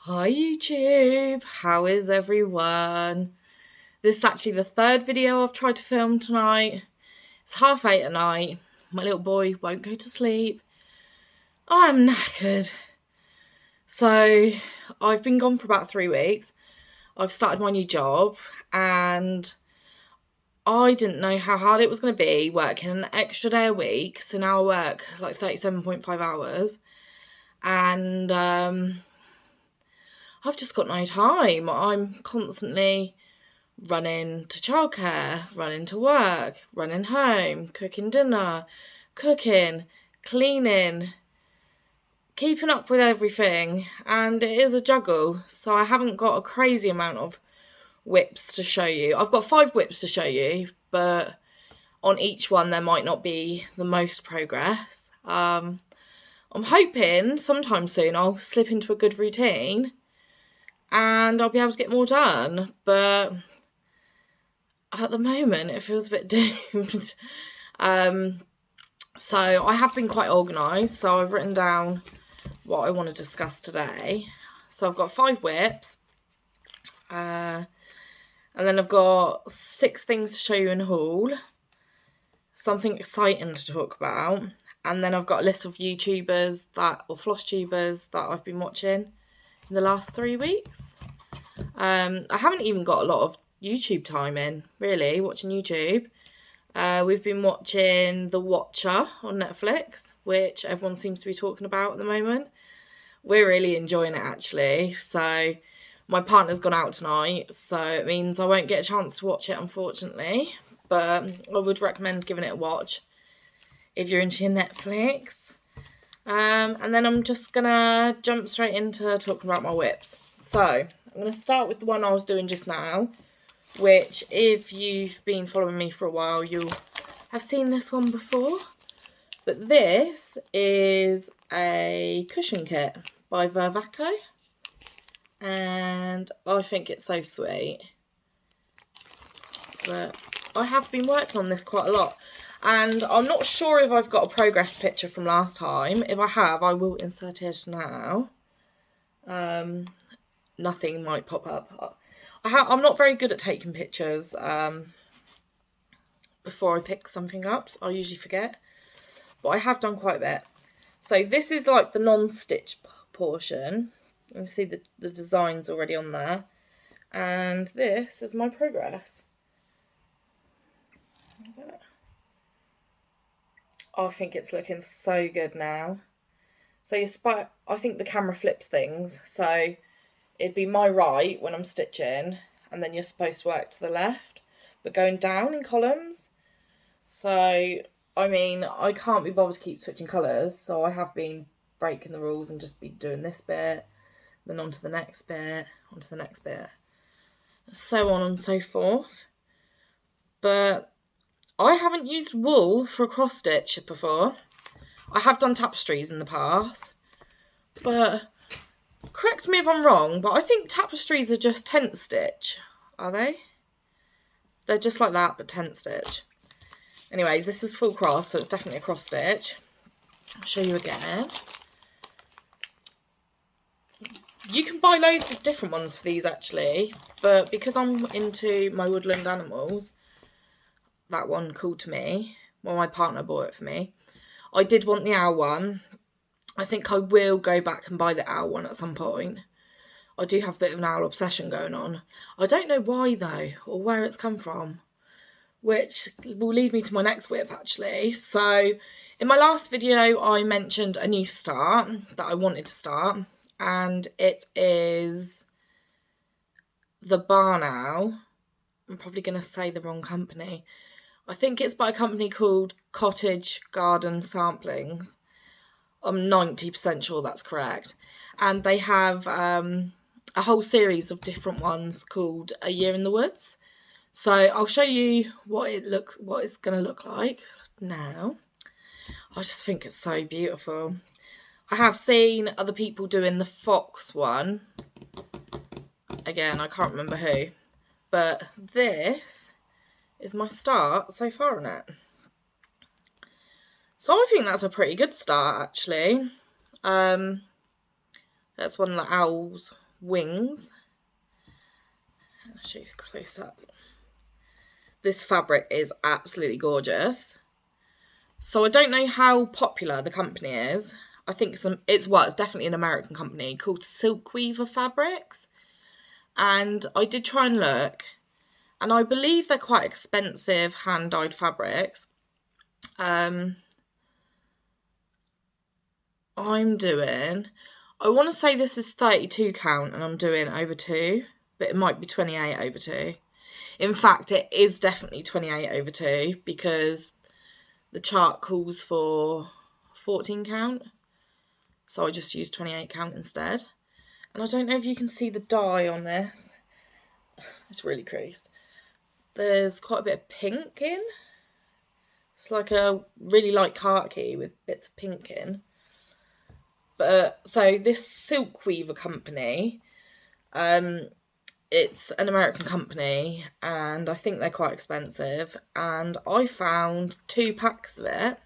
Hi YouTube, how is everyone? This is actually the third video I've tried to film tonight. It's 8:30 at night. My little boy won't go to sleep. I'm knackered. So I've been gone for about 3 weeks. I've started my new job and I didn't know how hard it was going to be working an extra day a week. So now I work like 37.5 hours and I've just got no time. I'm constantly running to childcare, running to work, running home, cooking dinner, cooking, cleaning, keeping up with everything, and it is a juggle. So I haven't got a crazy amount of whips to show you. I've got 5 whips to show you, but on each one there might not be the most progress. I'm hoping sometime soon I'll slip into a good routine and I'll be able to get more done, but at the moment it feels a bit doomed. So I have been quite organised, so I've written down what I want to discuss today. So I've got 5 whips, and then I've got 6 things to show you in a haul, something exciting to talk about, and then I've got a list of YouTubers or Flosstubers that I've been watching in the last 3 weeks. I haven't even got a lot of YouTube time in, really, watching YouTube. We've been watching The Watcher on Netflix, which everyone seems to be talking about at the moment. We're really enjoying it, actually. So my partner's gone out tonight, so it means I won't get a chance to watch it, unfortunately. But I would recommend giving it a watch if you're into your Netflix. And then I'm just going to jump straight into talking about my whips. So I'm going to start with the one I was doing just now, which, if you've been following me for a while, you'll have seen this one before. But this is a cushion kit by Vervaco, and I think it's so sweet. But I have been working on this quite a lot, and I'm not sure if I've got a progress picture from last time. If I have, I will insert it now. Nothing might pop up. I'm not very good at taking pictures before I pick something up. So I usually forget, but I have done quite a bit. So this is like the non-stitch portion. You can see the designs already on there, and this is my progress. Is it? I think it's looking so good now. So I think the camera flips things, so it'd be my right when I'm stitching, and then you're supposed to work to the left, but going down in columns. So, I mean, I can't be bothered to keep switching colours, so I have been breaking the rules and just be doing this bit, then on to the next bit, onto the next bit, so on and so forth. But I haven't used wool for a cross stitch before. I have done tapestries in the past, but correct me if I'm wrong, but I think tapestries are just tent stitch, are they? They're just like that, but tent stitch. Anyways, this is full cross, so it's definitely a cross stitch. I'll show you again. You can buy loads of different ones for these, actually, but because I'm into my woodland animals, that one called to me. Well, my partner bought it for me. I did want the owl one. I think I will go back and buy the owl one at some point. I do have a bit of an owl obsession going on. I don't know why, though, or where it's come from, which will lead me to my next whip, actually. So in my last video, I mentioned a new start that I wanted to start, and it is the barn owl. I'm probably going to say the wrong company. I think it's by a company called Cottage Garden Samplings. I'm 90% sure that's correct. And they have a whole series of different ones called A Year in the Woods. So I'll show you what it's going to look like now. I just think it's so beautiful. I have seen other people doing the fox one. Again, I can't remember who. But this is my start so far on it. So I think that's a pretty good start, actually. That's one of the owls wings. I'll show you close up. This fabric is absolutely gorgeous. So I don't know how popular the company is. I think it's definitely an American company called Silkweaver Fabrics. And I did try and look, and I believe they're quite expensive hand-dyed fabrics. I want to say this is 32 count and I'm doing over 2, but it might be 28 over 2. In fact, it is definitely 28 over 2 because the chart calls for 14 count. So I just used 28 count instead. And I don't know if you can see the dye on this. It's really creased. There's quite a bit of pink in. It's like a really light khaki with bits of pink in. But so this Silkweaver company, it's an American company, and I think they're quite expensive. And I found 2 packs of it,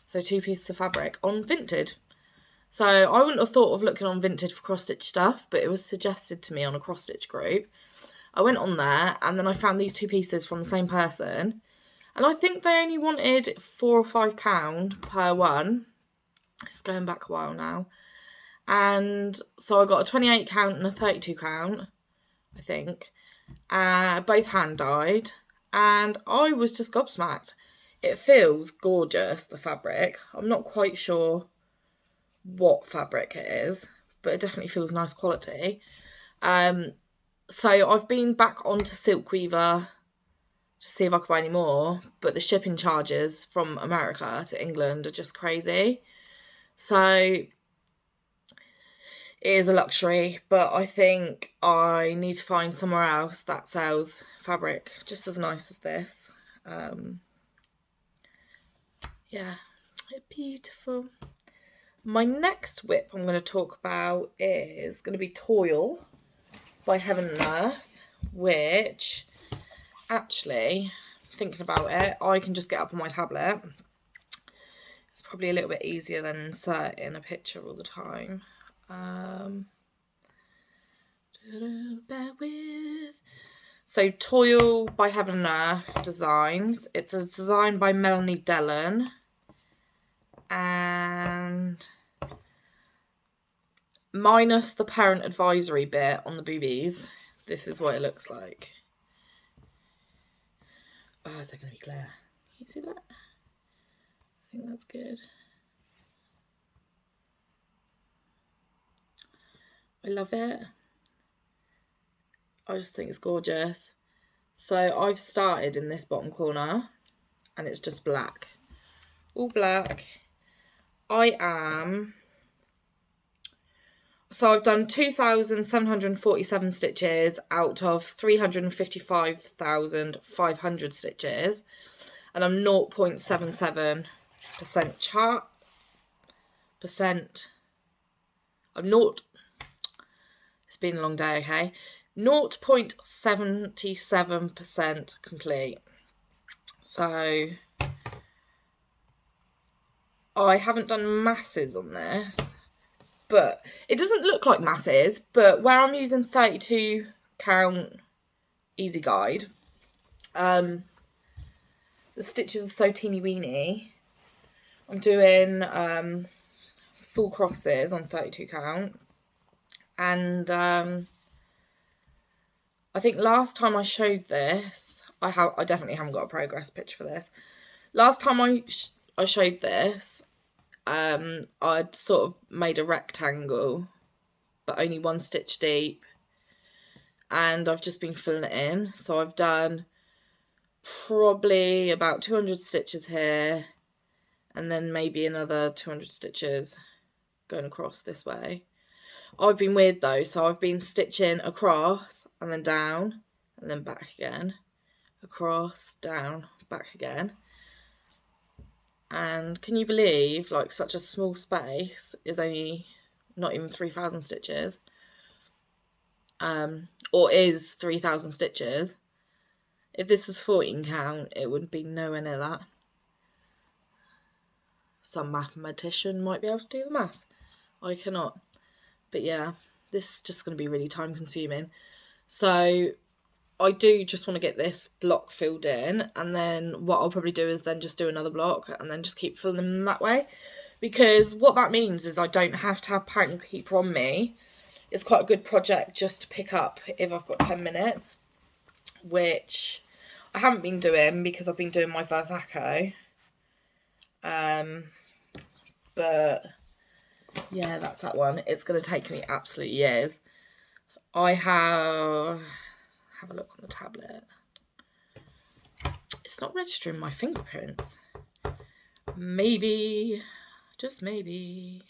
so 2 pieces of fabric, on Vinted. So I wouldn't have thought of looking on Vinted for cross-stitch stuff, but it was suggested to me on a cross-stitch group. I went on there, and then I found these 2 pieces from the same person. And I think they only wanted £4 or £5 per one. It's going back a while now. And so I got a 28 count and a 32 count, I think. Both hand-dyed. And I was just gobsmacked. It feels gorgeous, the fabric. I'm not quite sure what fabric it is, but it definitely feels nice quality. So I've been back onto Silkweaver to see if I could buy any more, but the shipping charges from America to England are just crazy. So it is a luxury, but I think I need to find somewhere else that sells fabric just as nice as this. Yeah, beautiful. My next whip I'm going to talk about is going to be Toil by Heaven and Earth, which actually, thinking about it, I can just get up on my tablet. It's probably a little bit easier than inserting a picture all the time. Bear with. So Toil by Heaven and Earth Designs. It's a design by Melanie Dellen. And minus the parent advisory bit on the boobies, this is what it looks like. Oh, is that going to be clear? Can you see that? I think that's good. I love it. I just think it's gorgeous. So I've started in this bottom corner and it's just black. All black. So I've done 2,747 stitches out of 355,500 stitches, and I'm 0.77% it's been a long day, okay? 0.77% complete. So I haven't done masses on this, but it doesn't look like masses, but where I'm using 32 count easy guide, the stitches are so teeny weeny. I'm doing full crosses on 32 count, and I think last time I showed this, I definitely haven't got a progress picture for this. Last time I showed this, I'd sort of made a rectangle, but only 1 stitch deep, and I've just been filling it in. So I've done probably about 200 stitches here, and then maybe another 200 stitches going across this way. I've been weird though, so I've been stitching across and then down and then back again, across, down, back again. And can you believe, like, such a small space is only not even 3,000 stitches, or is 3,000 stitches. If this was 14 count, it would be nowhere near that. Some mathematician might be able to do the maths. I cannot. But yeah, this is just going to be really time consuming. So I do just want to get this block filled in, and then what I'll probably do is then just do another block and then just keep filling them that way, because what that means is I don't have to have pattern keeper on me. It's quite a good project just to pick up if I've got 10 minutes, which I haven't been doing because I've been doing my Vervaco. But yeah, that's that one. It's going to take me absolute years. I have a look on the tablet. It's not registering my fingerprints. Maybe, just maybe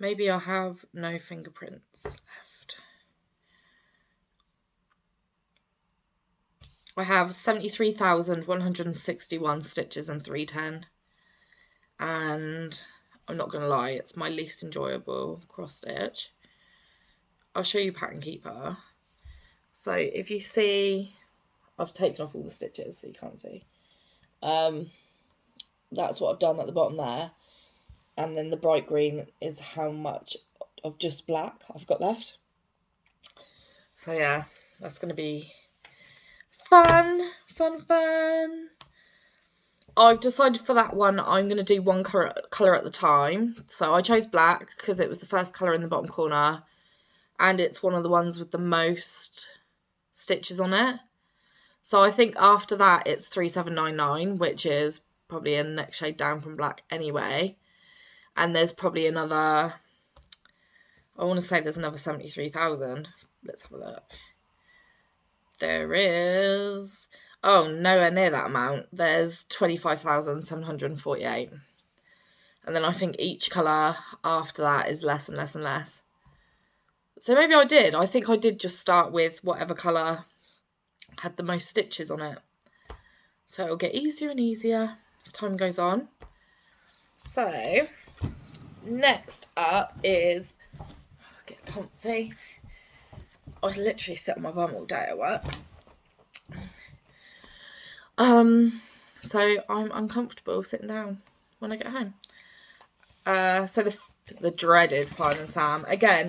I have no fingerprints left. I have 73,161 stitches and 310. And I'm not going to lie, it's my least enjoyable cross stitch. I'll show you pattern keeper. So if you see, I've taken off all the stitches so you can't see. That's what I've done at the bottom there. And then the bright green is how much of just black I've got left. So yeah, that's going to be fun. I've decided for that one I'm going to do one colour at the time. So I chose black because it was the first colour in the bottom corner. And it's one of the ones with the most stitches on it. So I think after that it's 3799, which is probably a next shade down from black anyway. And there's probably another, I want to say there's another 73,000. Let's have a look. There is, oh, nowhere near that amount. There's 25,748. And then I think each colour after that is less and less and less. So maybe I think I did just start with whatever colour had the most stitches on it. So it'll get easier and easier as time goes on. So next up is, get comfy. I was literally sit on my bum all day at work. So I'm uncomfortable sitting down when I get home. So the dreaded Fine and Sam. Again,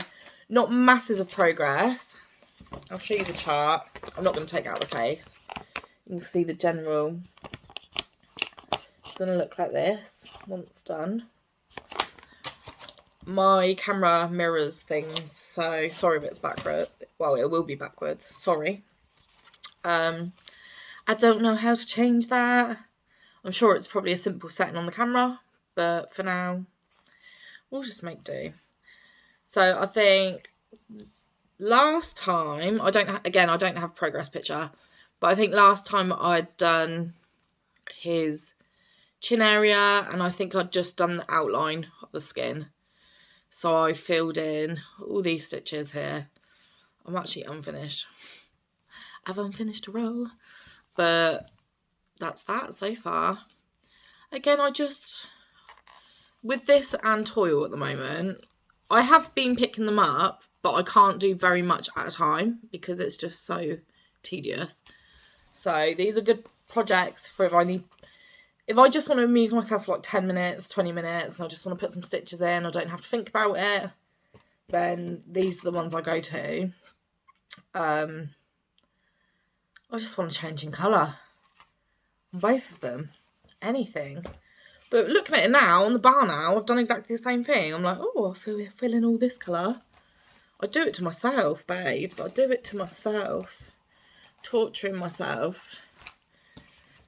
not masses of progress. I'll show you the chart. I'm not going to take it out of the case. You can see the general. It's going to look like this once done. My camera mirrors things, so sorry if it's backward. Well, it will be backwards. Sorry. I don't know how to change that. I'm sure it's probably a simple setting on the camera, but for now, we'll just make do. So I think last time, I don't have a progress picture, but I think last time I'd done his chin area, and I think I'd just done the outline of the skin. So I filled in all these stitches here. I'm actually unfinished. I've unfinished a row, but that's that so far. Again, with this and toil at the moment, I have been picking them up, but I can't do very much at a time because it's just so tedious. So these are good projects for if I just want to amuse myself for like 10 minutes, 20 minutes, and I just want to put some stitches in, I don't have to think about it, then these are the ones I go to. I just want to change in colour on both of them. Anything. But looking at it now, on the bar now, I've done exactly the same thing. I'm like, oh, I feel we're filling all this colour. I do it to myself, babes. I do it to myself. Torturing myself.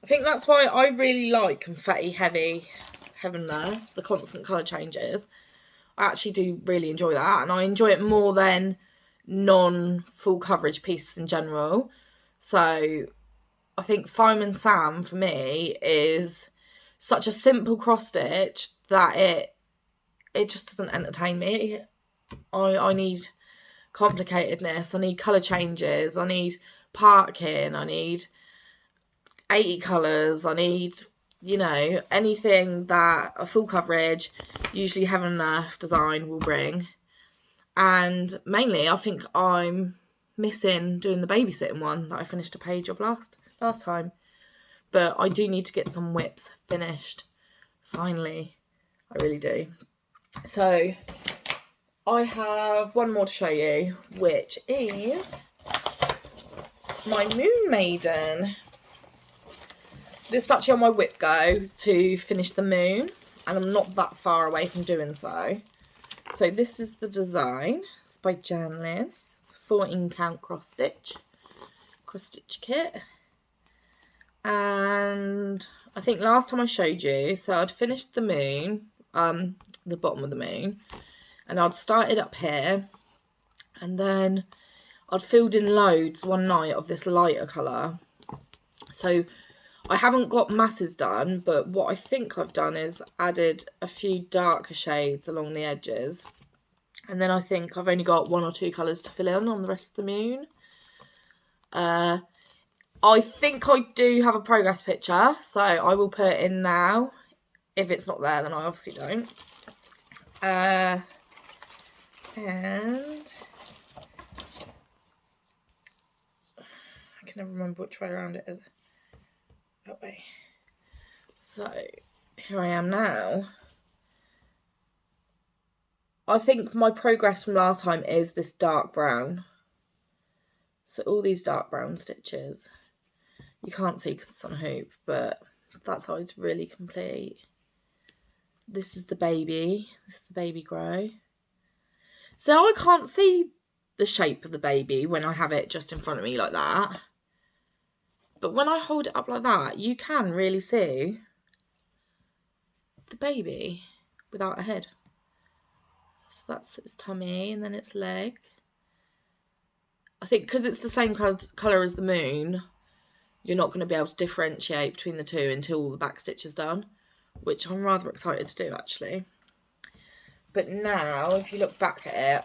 I think that's why I really like Confetti Heavy Heavenless, the constant colour changes. I actually do really enjoy that, and I enjoy it more than non-full coverage pieces in general. So I think Fireman Sam for me is such a simple cross stitch that it just doesn't entertain me. I need complicatedness, I need colour changes, I need parking, I need 80 colours, I need, you know, anything that a full coverage, usually Heaven and Earth design will bring. And mainly I think I'm missing doing the babysitting one that I finished a page of last time. But I do need to get some whips finished, finally. I really do. So I have one more to show you, which is my Moon Maiden. This is actually on my whip go to finish the moon, and I'm not that far away from doing so. So this is the design. It's by Jan Lynn. It's a 14 count cross stitch kit. And I think last time I showed you, so I'd finished the moon, the bottom of the moon, and I'd started up here, and then I'd filled in loads one night of this lighter colour. So I haven't got masses done, but what I think I've done is added a few darker shades along the edges. And then I think I've only got 1 or 2 colours to fill in on the rest of the moon. I think I do have a progress picture, so I will put it in now. If it's not there, then I obviously don't. And I can never remember which way around it is. That way. So here I am now. I think my progress from last time is this dark brown. So all these dark brown stitches. You can't see because it's on a hoop, but that side's really complete. This is the baby. This is the baby grow. So I can't see the shape of the baby when I have it just in front of me like that. But when I hold it up like that, you can really see the baby without a head. So that's its tummy and then its leg. I think because it's the same colour as the moon, you're not going to be able to differentiate between the two until all the back stitch is done, which I'm rather excited to do actually. But now, if you look back at it,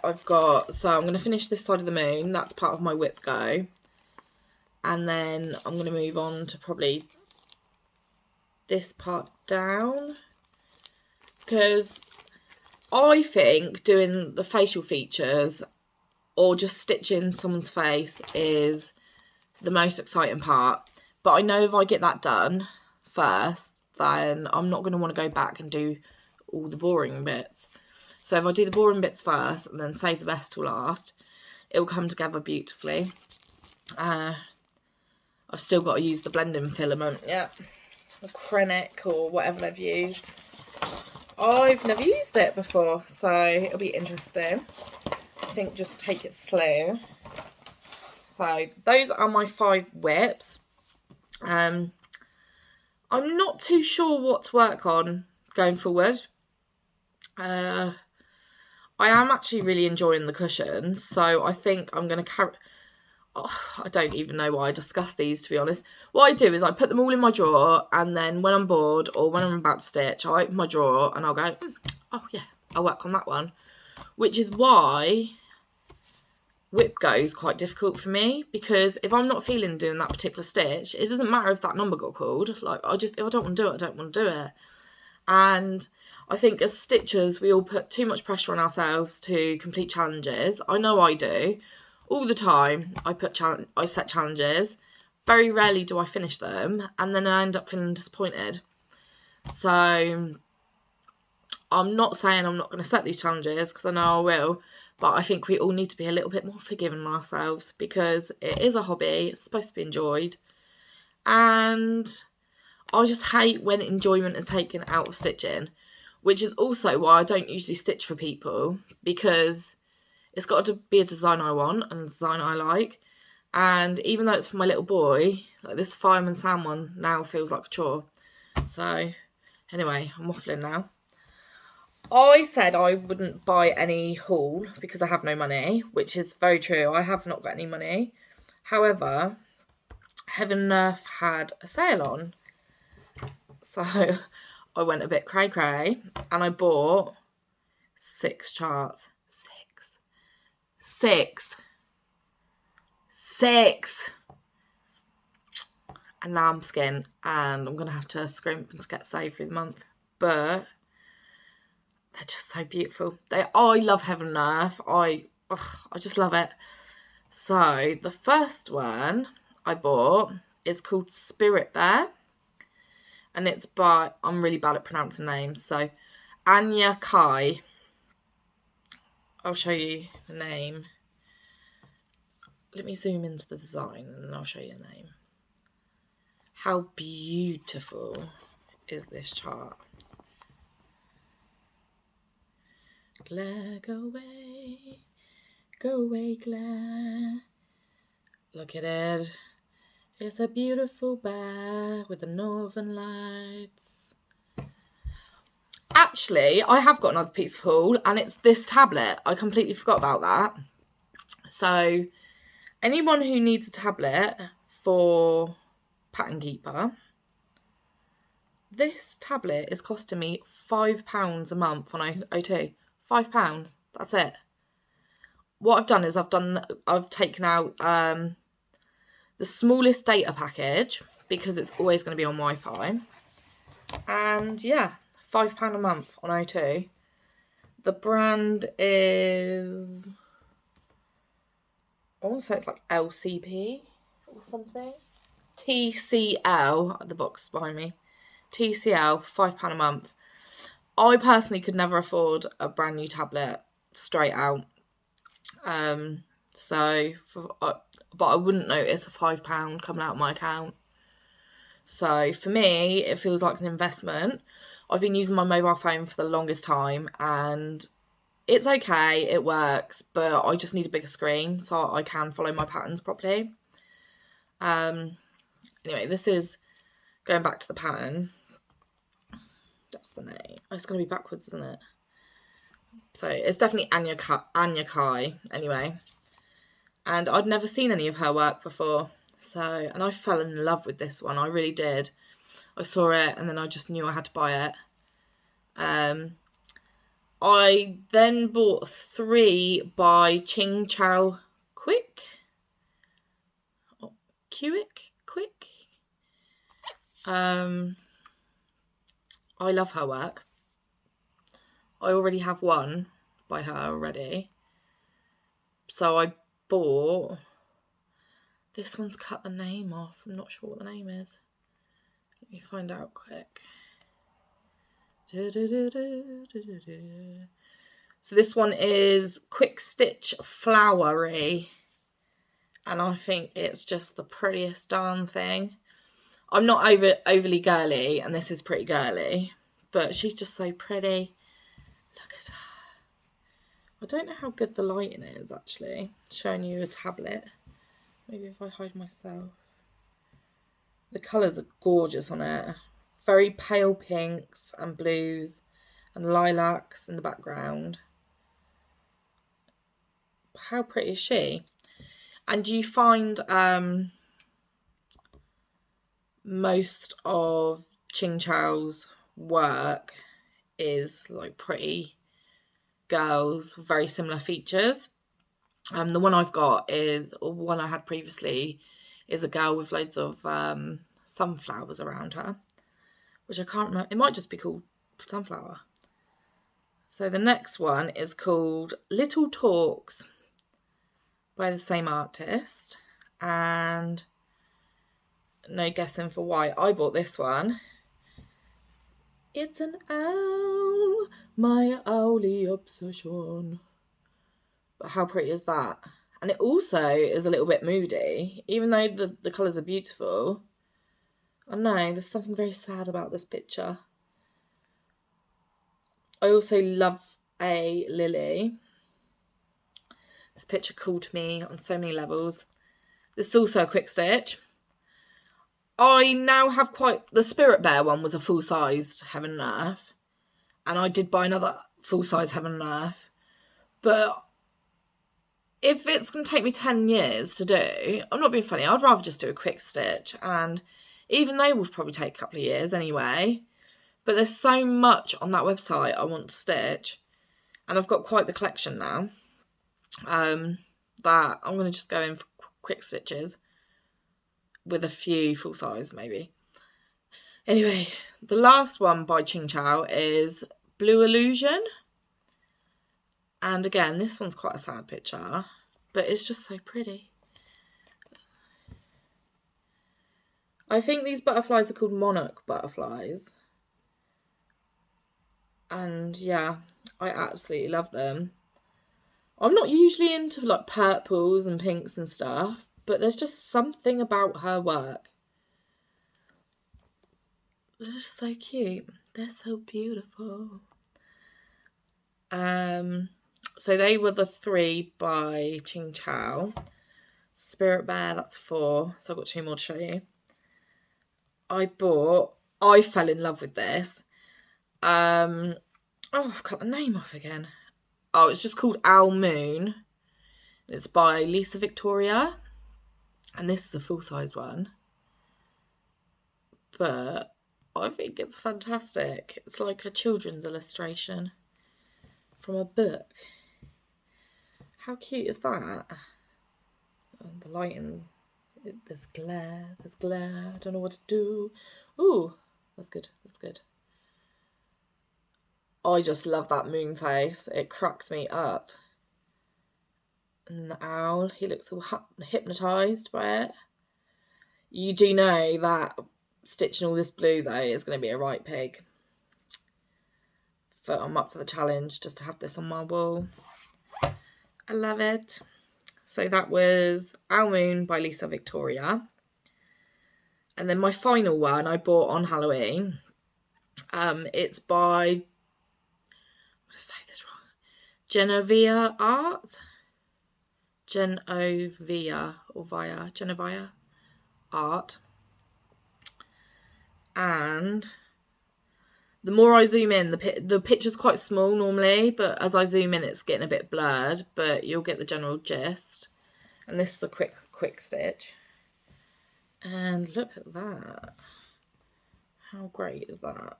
so I'm going to finish this side of the moon. That's part of my whip go. And then I'm going to move on to probably this part down. Because I think doing the facial features or just stitching someone's face is the most exciting part. But I know if I get that done first, then I'm not going to want to go back and do all the boring bits. So if I do the boring bits first and then save the best till last, it will come together beautifully. I've still got to use the blending filament, yeah, or Krennic or whatever they've used. I've never used it before, so it'll be interesting. I think just take it slow. So those are my 5 whips. I'm not too sure what to work on going forward. I am actually really enjoying the cushions, so I think I'm going to carry... Oh, I don't even know why I discuss these, to be honest. What I do is I put them all in my drawer, and then when I'm bored or when I'm about to stitch, I open my drawer and I'll go, oh yeah, I'll work on that one. Which is why whip go is quite difficult for me, because if I'm not feeling doing that particular stitch, it doesn't matter if that number got called. Like, if I don't want to do it, I don't want to do it. And I think as stitchers, we all put too much pressure on ourselves to complete challenges. I know I do. All the time, I set challenges. Very rarely do I finish them, and then I end up feeling disappointed. So I'm not saying I'm not going to set these challenges, because I know I will, but I think we all need to be a little bit more forgiving on ourselves, because it is a hobby. It's supposed to be enjoyed, and I just hate when enjoyment is taken out of stitching, which is also why I don't usually stitch for people, because it's got to be a design I want and a design I like. And even though it's for my little boy, like this Fireman Sam one now feels like a chore. So anyway, I'm waffling now. I said I wouldn't buy any haul because I have no money, which is very true. I have not got any money. However, Heaven and Earth had a sale on. So I went a bit cray-cray and I bought 6 charts. 6. And now I'm skinned and I'm going to have to scrimp and get saved through the month. But they're just so beautiful. I love Heaven and Earth. I just love it. So the first one I bought is called Spirit Bear. And it's by, I'm really bad at pronouncing names, so Anya Kai. I'll show you the name. Let me zoom into the design and then I'll show you the name. How beautiful is this chart? Glare, go away, glare. Look at it. It's a beautiful bear with the northern lights. Actually, I have got another piece of haul, and it's this tablet. I completely forgot about that. So, anyone who needs a tablet for Pattern Keeper, this tablet is costing me £5 a month on O2. £5. That's it. What I've done is I've taken out the smallest data package because it's always going to be on Wi-Fi. And yeah, £5 a month on O2. The brand is, I want to say it's like LCP or something. TCL, the box behind me. TCL, £5 a month. I personally could never afford a brand new tablet straight out. But I wouldn't notice a £5 coming out of my account. So for me, it feels like an investment. I've been using my mobile phone for the longest time and it's okay, it works, but I just need a bigger screen so I can follow my patterns properly. Anyway, this is going back to the pattern. That's the name. Oh, it's going to be backwards, isn't it? So it's definitely Anya Kai, anyway. And I'd never seen any of her work before. So, and I fell in love with this one. I really did. I saw it and then I just knew I had to buy it. I then bought 3 by Ching Chow Quick. Quick. I love her work. I already have one by her already. So I bought, this one's cut the name off. I'm not sure what the name is. Let me find out quick. So this one is Quick Stitch Flowery. And I think it's just the prettiest darn thing. I'm not overly girly, and this is pretty girly. But she's just so pretty. Look at her. I don't know how good the lighting is, actually. Showing you a tablet. Maybe if I hide myself. The colours are gorgeous on it. Very pale pinks and blues and lilacs in the background. How pretty is she? And you find most of Ching Chow's work is like pretty girls, very similar features. The one I've got is, or one I had previously, is a girl with loads of sunflowers around her, which I can't remember. It might just be called Sunflower. So the next one is called Little Talks by the same artist, and no guessing for why I bought this one. It's an owl, my owly obsession. But how pretty is that? And it also is a little bit moody, even though the colours are beautiful. I know, there's something very sad about this picture. I also love a lily. This picture called to me on so many levels. This is also a quick stitch. I now have the Spirit Bear one was a full-sized Heaven and Earth. And I did buy another full-size Heaven and Earth. But if it's going to take me 10 years to do, I'm not being funny, I'd rather just do a quick stitch. And even they would probably take a couple of years anyway. But there's so much on that website I want to stitch. And I've got quite the collection now. That I'm going to just go in for quick stitches. With a few full size, maybe. Anyway, the last one by Ching Chow is Blue Illusion. And again, this one's quite a sad picture, but it's just so pretty. I think these butterflies are called monarch butterflies. And yeah, I absolutely love them. I'm not usually into like purples and pinks and stuff, but there's just something about her work. They're just so cute. They're so beautiful. So they were the 3 by Ching Chow. Spirit Bear, that's 4. So I've got 2 more to show you. I fell in love with this. Oh, I've got the name off again. Oh, it's just called Owl Moon. It's by Lisa Victoria. And this is a full-size one. But I think it's fantastic. It's like a children's illustration from a book. How cute is that? Oh, the lighting, there's glare, I don't know what to do. Ooh, that's good, that's good. I just love that moon face. It cracks me up. And the owl, he looks all hypnotised by it. You do know that stitching all this blue, though, is going to be a right pig. But I'm up for the challenge just to have this on my wall. I love it. So that was Owl Moon by Lisa Victoria. And then my final one I bought on Halloween. It's by, I'm going to say this wrong, Genovia Art. Genovia Art. And the more I zoom in, the picture's quite small normally, but as I zoom in, it's getting a bit blurred, but you'll get the general gist. And this is a quick stitch. And look at that. How great is that?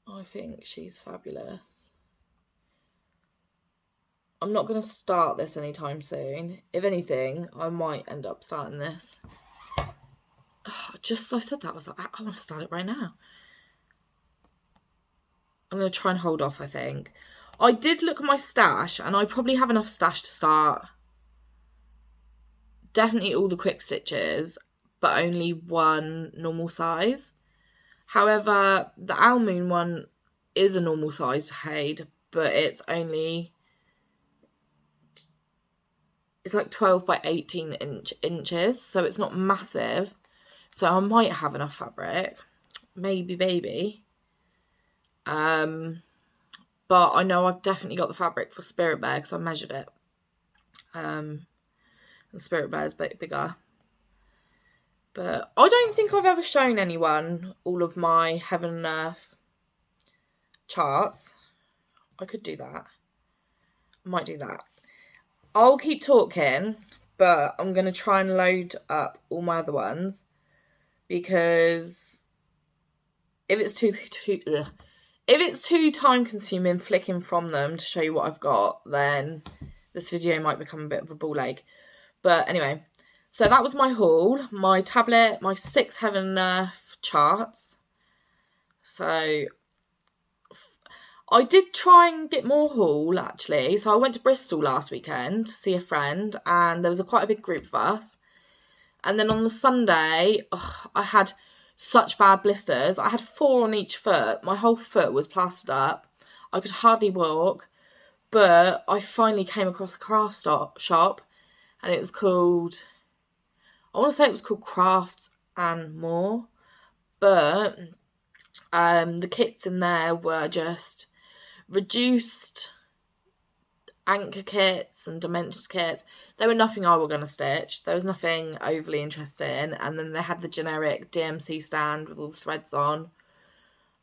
I think she's fabulous. I'm not going to start this anytime soon. If anything, I might end up starting this. Just as I said that, I was like, I want to start it right now. I'm going to try and hold off, I think. I did look at my stash, and I probably have enough stash to start definitely all the quick stitches, but only one normal size. However, the Owl Moon one is a normal sized HAED, but it's like 12 by 18 inches, so it's not massive. So I might have enough fabric, maybe. But I know I've definitely got the fabric for Spirit Bear because I measured it. The Spirit Bear is a bit bigger. But I don't think I've ever shown anyone all of my Heaven and Earth charts. I could do that. I might do that. I'll keep talking, but I'm going to try and load up all my other ones, because if it's too time consuming flicking from them to show you what I've got, then this video might become a bit of a ball ache. But anyway, so that was my haul, my tablet, my 6 Heaven and Earth charts. So I did try and get more haul, actually. So I went to Bristol last weekend to see a friend, and there was quite a big group of us. And then on the Sunday, I had such bad blisters. I had 4 on each foot. My whole foot was plastered up. I could hardly walk. But I finally came across a craft shop, and it was called, I want to say it was called Crafts and More. But the kits in there were just reduced anchor kits and dimensions kits. There were nothing I were going to stitch. There was nothing overly interesting. And then they had the generic DMC stand with all the threads on,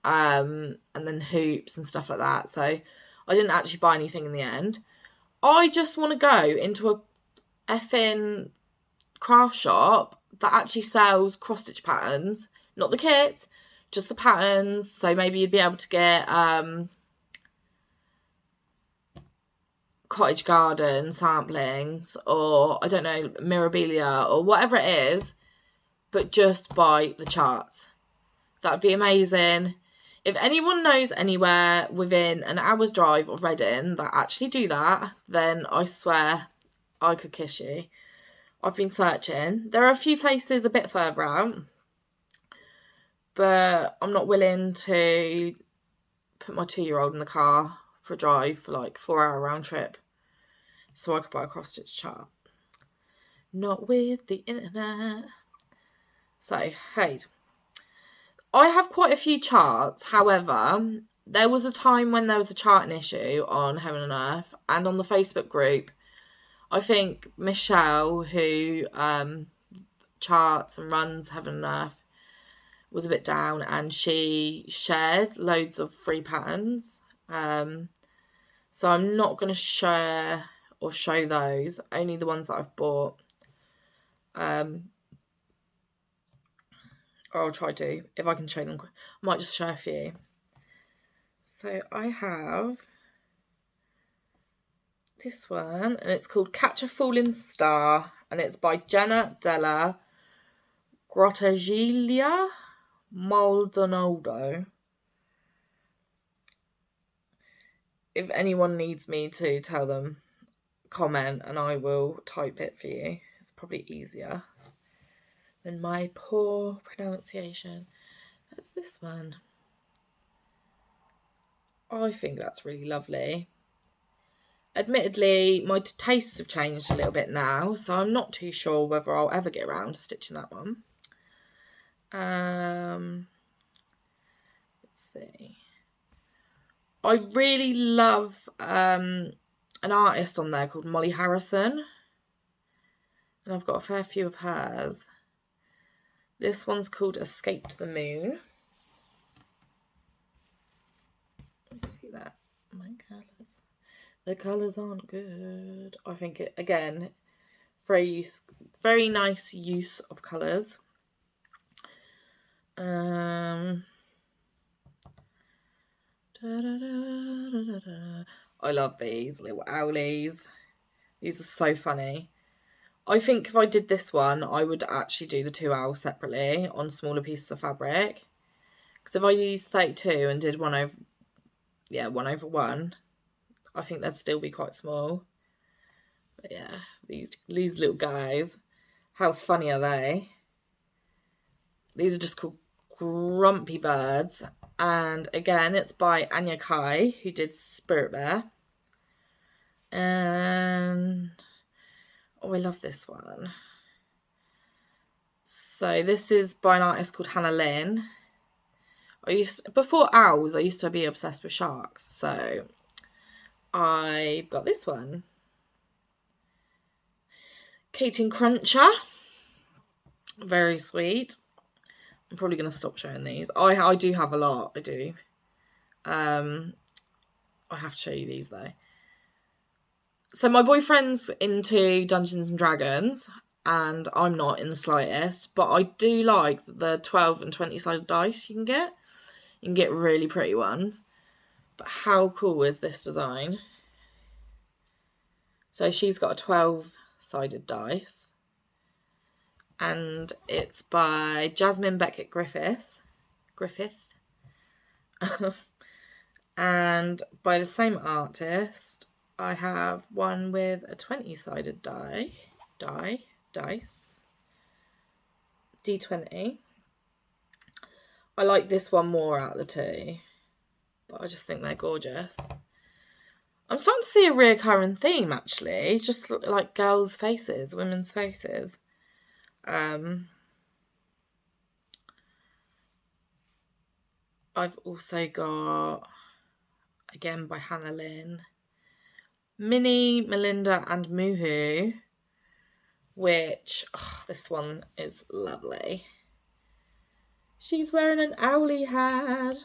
and then hoops and stuff like that. So I didn't actually buy anything in the end. I just want to go into a effing craft shop that actually sells cross stitch patterns, not the kits, just the patterns. So maybe you'd be able to get cottage garden samplings, or I don't know, mirabilia or whatever it is, but just buy the charts. That'd be amazing. If anyone knows anywhere within an hour's drive of Reading that actually do that, then I swear I could kiss you. I've been searching. There are a few places a bit further out, but I'm not willing to put my 2-year-old in the car for a drive for like 4-hour round trip, so I could buy a cross-stitch chart. Not with the internet. So, HAED. I have quite a few charts, however, there was a time when there was a charting issue on Heaven and Earth, and on the Facebook group, I think Michelle, who charts and runs Heaven and Earth, was a bit down, and she shared loads of free patterns. So I'm not going to share or show those, only the ones that I've bought. Or I'll try to, if I can show them. I might just share a few. So I have this one, and it's called Catch a Falling Star, and it's by Jenna Della Grottaglia Maldonado. If anyone needs me to tell them, comment and I will type it for you. It's probably easier than my poor pronunciation. That's this one. I think that's really lovely. Admittedly, my tastes have changed a little bit now, so I'm not too sure whether I'll ever get around to stitching that one. Let's see. I really love an artist on there called Molly Harrison, and I've got a fair few of hers. This one's called Escape to the Moon. Let me see that. My colours. The colours aren't good. I think it, again, very nice use of colours. I love these little owlies. These are so funny. I think if I did this one, I would actually do the 2 owls separately on smaller pieces of fabric. Because if I used 32 and did 1/1, I think they'd still be quite small. But yeah, these little guys, how funny are they? These are just called Grumpy Birds. And again, it's by Anya Kai, who did Spirit Bear. And oh, I love this one. So this is by an artist called Hannah Lynn. Before owls, I used to be obsessed with sharks. So I've got this one. Katie Cruncher. Very sweet. I'm probably going to stop showing these. I do have a lot. I do. I have to show you these though. So my boyfriend's into Dungeons and Dragons, and I'm not in the slightest, but I do like the 12 and 20 sided dice you can get. You can get really pretty ones. But how cool is this design? So she's got a 12 sided dice, and it's by Jasmine Beckett Griffith. And by the same artist, I have one with a 20-sided dice, D20. I like this one more out of the two, but I just think they're gorgeous. I'm starting to see a reoccurring theme, actually, just like girls' faces, women's faces. I've also got, again by Hannah Lynn, Minnie, Melinda and Moohoo, which, this one is lovely. She's wearing an owlie hat.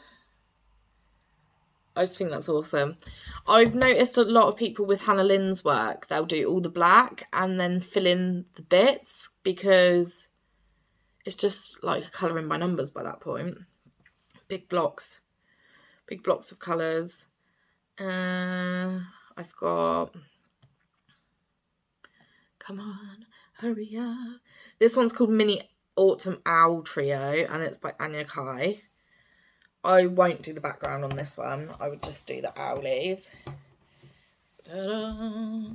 I just think that's awesome. I've noticed a lot of people with Hannah Lynn's work, they'll do all the black and then fill in the bits, because it's just like colouring by numbers by that point. Big blocks of colours. I've got, come on, hurry up. This one's called Mini Autumn Owl Trio, and it's by Anya Kai. I won't do the background on this one. I would just do the owlies. Ta-da!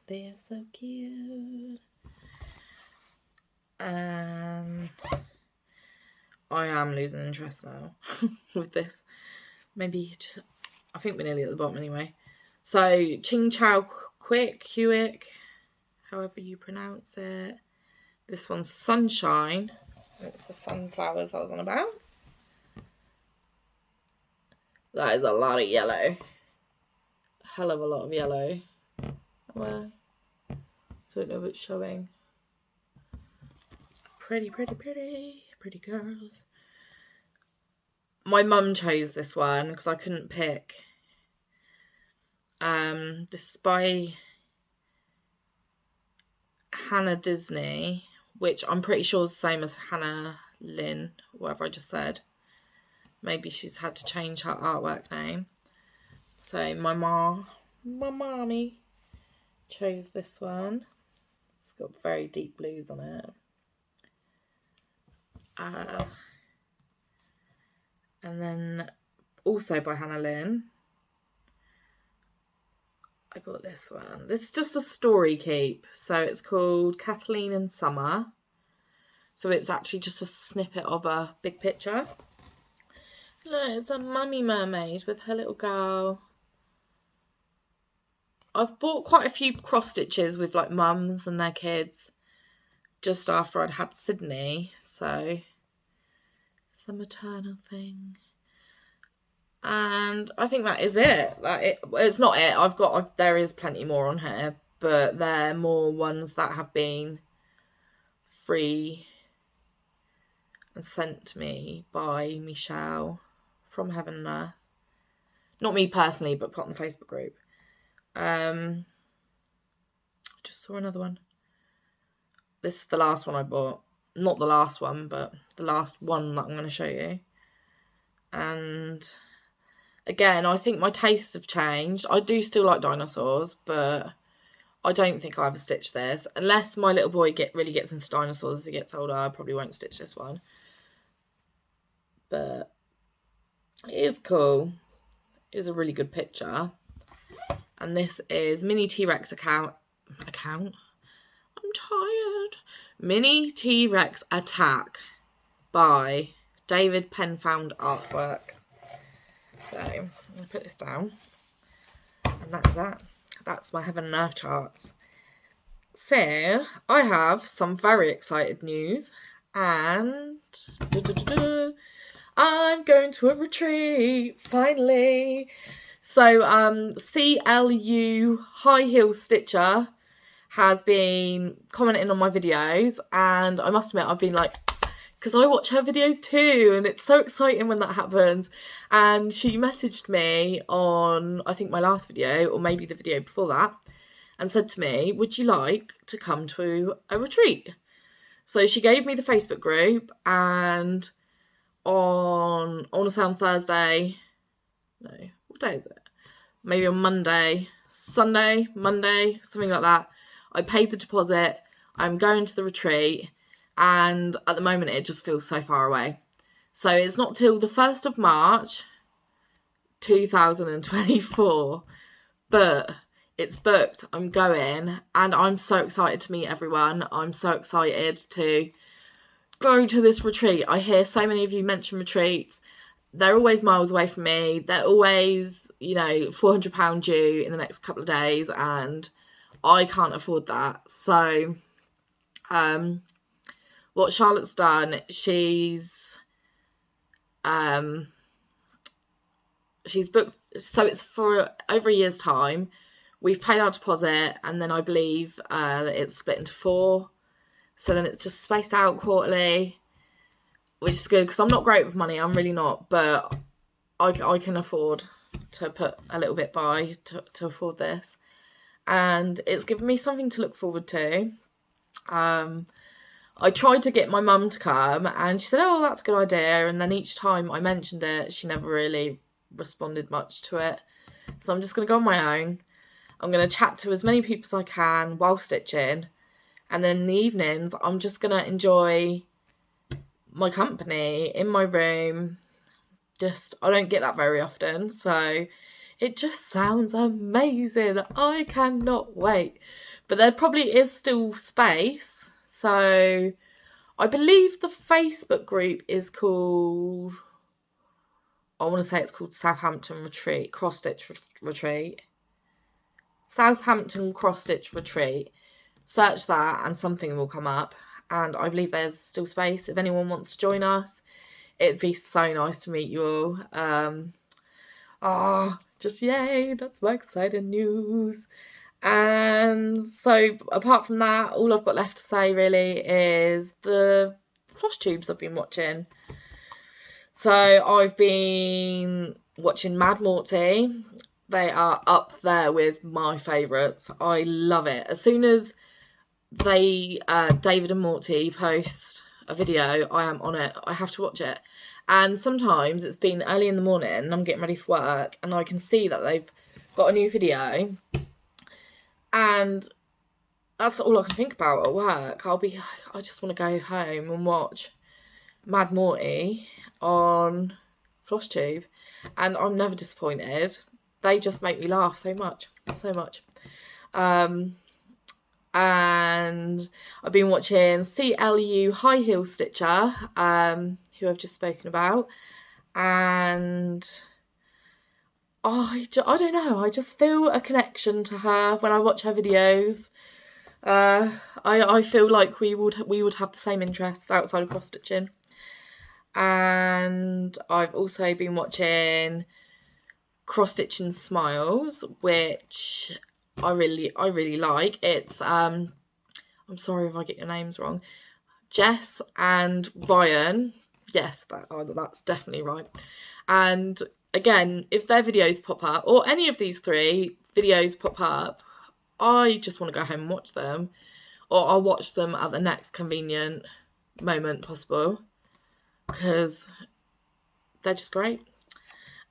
They're so cute. And I am losing interest now with this. Maybe just, I think we're nearly at the bottom anyway. So Ching Chow Quick, however you pronounce it. This one's Sunshine. It's the sunflowers I was on about. That is a lot of yellow. Hell of a lot of yellow. Well, I don't know if it's showing. Pretty girls. My mum chose this one because I couldn't pick. This is by Hannah Disney, which I'm pretty sure is the same as Hannah Lynn, whatever I just said. Maybe she's had to change her artwork name. So my mommy chose this one. It's got very deep blues on it. And then also by Hannah Lynn, I bought this one. This is just a story keep. So it's called Kathleen in Summer. So it's actually just a snippet of a big picture. Look, it's a mummy mermaid with her little girl. I've bought quite a few cross stitches with like mums and their kids just after I'd had Sydney. So it's a maternal thing. And I think that is it. It's not it. There is plenty more on here, but they're more ones that have been free and sent to me by Michelle from Heaven and Earth. Not me personally, but put on the Facebook group. I just saw another one. This is the last one I bought. Not the last one, but the last one that I'm going to show you. And again, I think my tastes have changed. I do still like dinosaurs, but I don't think I'll ever stitch this. Unless my little boy really gets into dinosaurs as he gets older, I probably won't stitch this one. But it is cool. It is a really good picture. And this is Mini T-Rex account. I'm tired. Mini T-Rex Attack by David Penfound Artworks. So I'm going to put this down. And that's that. That's my Heaven and Earth charts. So I have some very excited news. And I'm going to a retreat, finally. So CLU High Heel Stitcher has been commenting on my videos, and I must admit I've been like, because I watch her videos too, and it's so exciting when that happens. And she messaged me on, I think, my last video, or maybe the video before that, and said to me, would you like to come to a retreat? So she gave me the Facebook group, and I want to say on Thursday, no, what day is it? Maybe on Monday, Sunday, Monday, something like that. I paid the deposit. I'm going to the retreat, and at the moment it just feels so far away. So it's not till the 1st of March 2024, but it's booked. I'm going, and I'm so excited to meet everyone. I'm so excited to go to this retreat. I hear so many of you mention retreats. They're always miles away from me. They're always, you know, £400 due in the next couple of days, and I can't afford that. So what Charlotte's done, she's booked, so it's for over a year's time. We've paid our deposit, and then I believe that it's split into 4. So then it's just spaced out quarterly, which is good because I'm not great with money. I'm really not, but I can afford to put a little bit by to afford this. And it's given me something to look forward to. I tried to get my mum to come, and she said, oh, that's a good idea. And then each time I mentioned it, she never really responded much to it. So I'm just going to go on my own. I'm going to chat to as many people as I can while stitching. And then in the evenings, I'm just going to enjoy my company in my room. I don't get that very often. So it just sounds amazing. I cannot wait. But there probably is still space. So I believe the Facebook group is called I want to say it's called Southampton Retreat, Cross Stitch Retreat. Southampton Cross Stitch Retreat. Search that and something will come up. And I believe there's still space if anyone wants to join us. It'd be so nice to meet you all. Just yay, that's my exciting news. And so apart from that, all I've got left to say really is the Flosstubes I've been watching. So I've been watching Mad Morty. They are up there with my favourites. I love it. As soon as they David and Morty post a video, I am on it. I have to watch it. And sometimes it's been early in the morning and I'm getting ready for work and I can see that they've got a new video, and that's all I can think about at work. I just want to go home and watch Mad Morty on Flosstube, and I'm never disappointed. They just make me laugh so much. And I've been watching CLU High Heel Stitcher, who I've just spoken about, and I don't know, I just feel a connection to her when I watch her videos. I feel like we would have the same interests outside of cross stitching. And I've also been watching Cross Stitching Smiles, which I really like. It's I'm sorry if I get your names wrong. Jess and Ryan. Yes, that's definitely right. And again, if their videos pop up, or any of these three videos pop up, I just want to go home and watch them, or I'll watch them at the next convenient moment possible, because they're just great.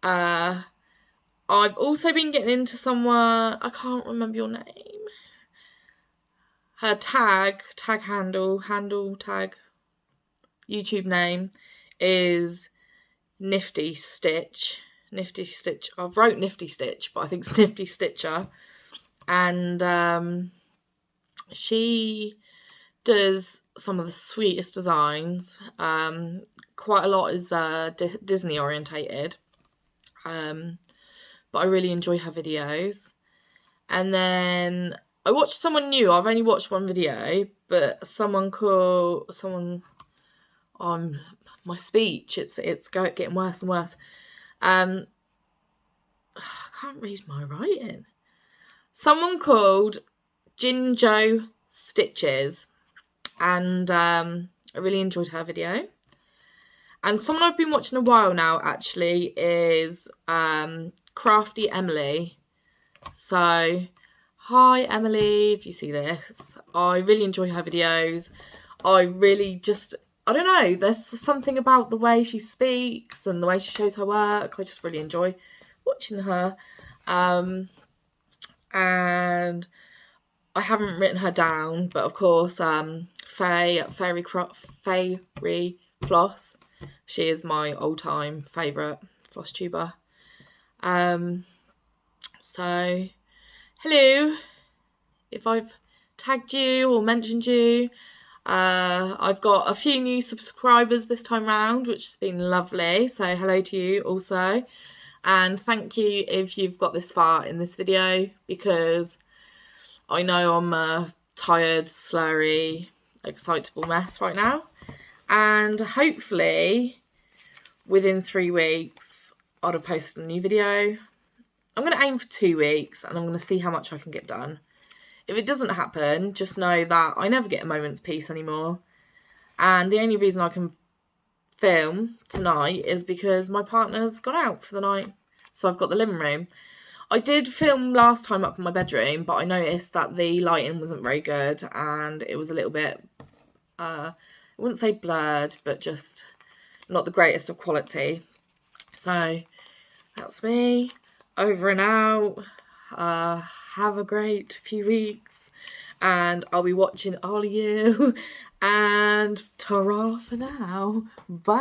I've also been getting into someone, I can't remember your name. Her tag handle YouTube name is Nifty Stitch. I wrote Nifty Stitch, but I think it's Nifty Stitcher. And she does some of the sweetest designs. Quite a lot is Disney orientated. But I really enjoy her videos. And then I watched someone new. I've only watched one video, but someone on my speech, it's getting worse and worse. I can't read my writing. Someone called Jinjo Stitches, and I really enjoyed her video. And someone I've been watching a while now actually is Crafty Emily. So hi Emily, if you see this. I really enjoy her videos. I don't know, there's something about the way she speaks and the way she shows her work. I just really enjoy watching her. And I haven't written her down, but of course, Fairy Floss. She is my all-time favourite Flosstuber. So, hello. If I've tagged you or mentioned you, I've got a few new subscribers this time round, which has been lovely. So, hello to you also. And thank you if you've got this far in this video, because I know I'm a tired, slurry, excitable mess right now. And hopefully within 3 weeks I'll have posted a new video. I'm going to aim for 2 weeks and I'm going to see how much I can get done. If it doesn't happen, just know that I never get a moment's peace anymore. And the only reason I can film tonight is because my partner's gone out for the night. So I've got the living room. I did film last time up in my bedroom, but I noticed that the lighting wasn't very good and it was a little bit, I wouldn't say blurred, but just not the greatest of quality. So that's me, over and out. Have a great few weeks, and I'll be watching all of you, and ta-ra for now. Bye.